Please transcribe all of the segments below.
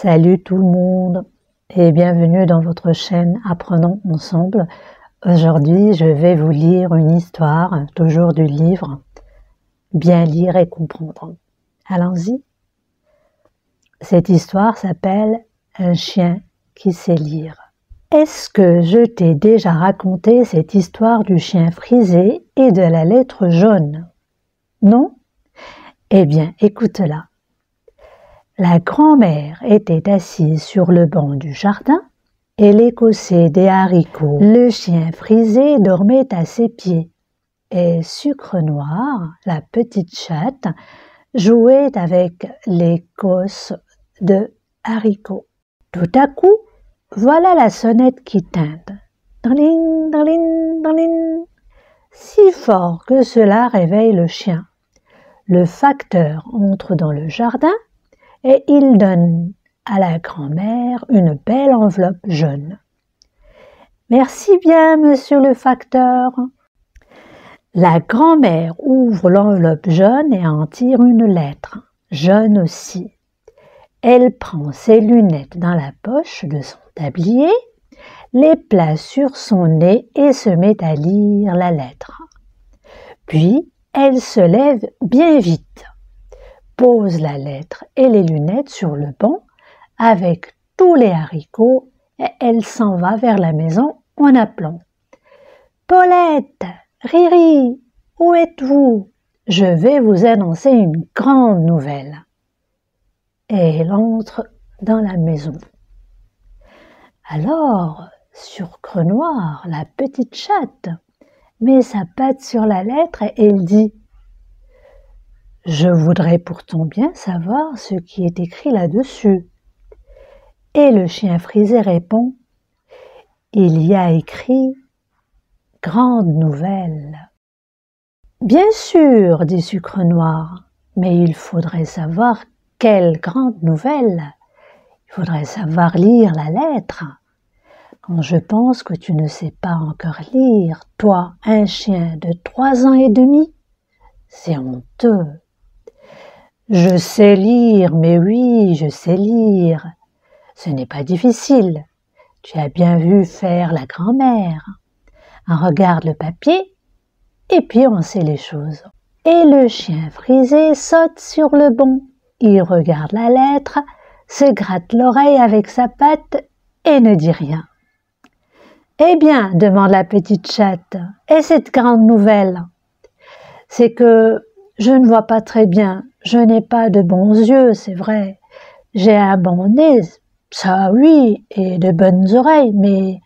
Salut tout le monde et bienvenue dans votre chaîne Apprenons ensemble. Aujourd'hui, je vais vous lire une histoire, toujours du livre Bien lire et comprendre. Allons-y. Cette histoire s'appelle Un chien qui sait lire. Est-ce que je t'ai déjà raconté cette histoire du chien frisé et de la lettre jaune? Non? Eh bien, écoute-la. La grand-mère était assise sur le banc du jardin et l'écossait des haricots. Le chien frisé dormait à ses pieds et Sucre Noir, la petite chatte, jouait avec l'écosse de haricots. Tout à coup, voilà la sonnette qui tinte. Darling, darling, darling. Si fort que cela réveille le chien. Le facteur entre dans le jardin et il donne à la grand-mère une belle enveloppe jaune. « Merci bien, monsieur le facteur. » La grand-mère ouvre l'enveloppe jaune et en tire une lettre, jaune aussi. Elle prend ses lunettes dans la poche de son tablier, les place sur son nez et se met à lire la lettre. Puis, elle se lève bien vite, pose la lettre et les lunettes sur le banc avec tous les haricots et elle s'en va vers la maison en appelant « Paulette, Riri, où êtes-vous? Je vais vous annoncer une grande nouvelle. » Et elle entre dans la maison. Alors, Sucre Noir, la petite chatte, met sa patte sur la lettre et elle dit « Je voudrais pourtant bien savoir ce qui est écrit là-dessus. » Et le chien frisé répond « Il y a écrit « Grande nouvelle. » Bien sûr, dit Sucre Noir, mais il faudrait savoir quelle grande nouvelle. Il faudrait savoir lire la lettre. Quand je pense que tu ne sais pas encore lire, toi, un chien de 3 ans et demi, c'est honteux. Je sais lire, mais oui, je sais lire. Ce n'est pas difficile. Tu as bien vu faire la grand-mère. On regarde le papier et puis on sait les choses. Et le chien frisé saute sur le banc. Il regarde la lettre, se gratte l'oreille avec sa patte et ne dit rien. Eh bien, demande la petite chatte, et cette grande nouvelle? C'est que je ne vois pas très bien. Je n'ai pas de bons yeux, c'est vrai. J'ai un bon nez, ça oui, et de bonnes oreilles, mais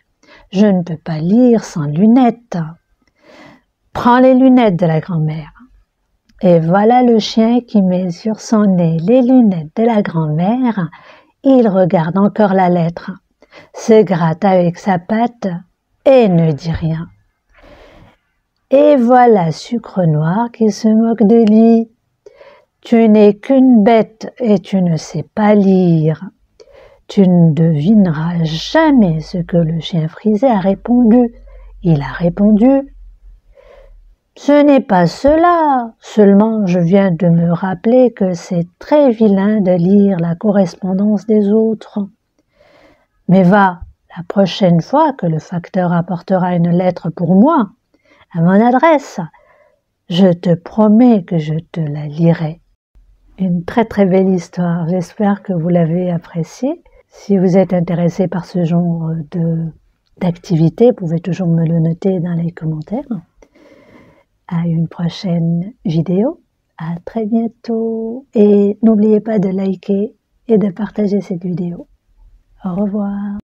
je ne peux pas lire sans lunettes. Prends les lunettes de la grand-mère. Et voilà le chien qui met sur son nez les lunettes de la grand-mère. Il regarde encore la lettre, se gratte avec sa patte et ne dit rien. Et voilà Sucre Noir qui se moque de lui. Tu n'es qu'une bête et tu ne sais pas lire. Tu ne devineras jamais ce que le chien frisé a répondu. Il a répondu « Ce n'est pas cela, seulement je viens de me rappeler que c'est très vilain de lire la correspondance des autres. Mais va, la prochaine fois que le facteur apportera une lettre pour moi, à mon adresse, je te promets que je te la lirai. » Une très très belle histoire, j'espère que vous l'avez appréciée. Si vous êtes intéressé par ce genre d'activité, vous pouvez toujours me le noter dans les commentaires. À une prochaine vidéo, à très bientôt et n'oubliez pas de liker et de partager cette vidéo. Au revoir.